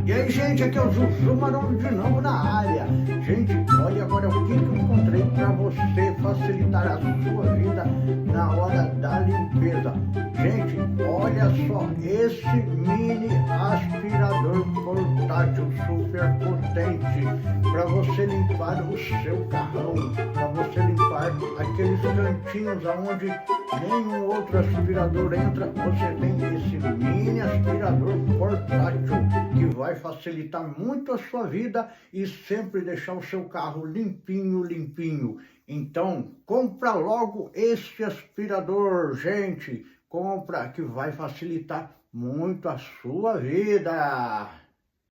E aí, gente, aqui é o Zuzu Marondo de novo na área. Gente, olha agora o que eu encontrei para você facilitar a sua vida na hora da limpeza. Gente, olha só, esse mini aspirador portátil super potente para você limpar o seu carrão, para você limpar aqueles cantinhos aonde nenhum outro aspirador entra. Você tem esse mini aspirador portátil que vai facilitar muito a sua vida e sempre deixar o seu carro limpinho, limpinho. Então, compra logo este aspirador, gente. Compra que vai facilitar muito a sua vida.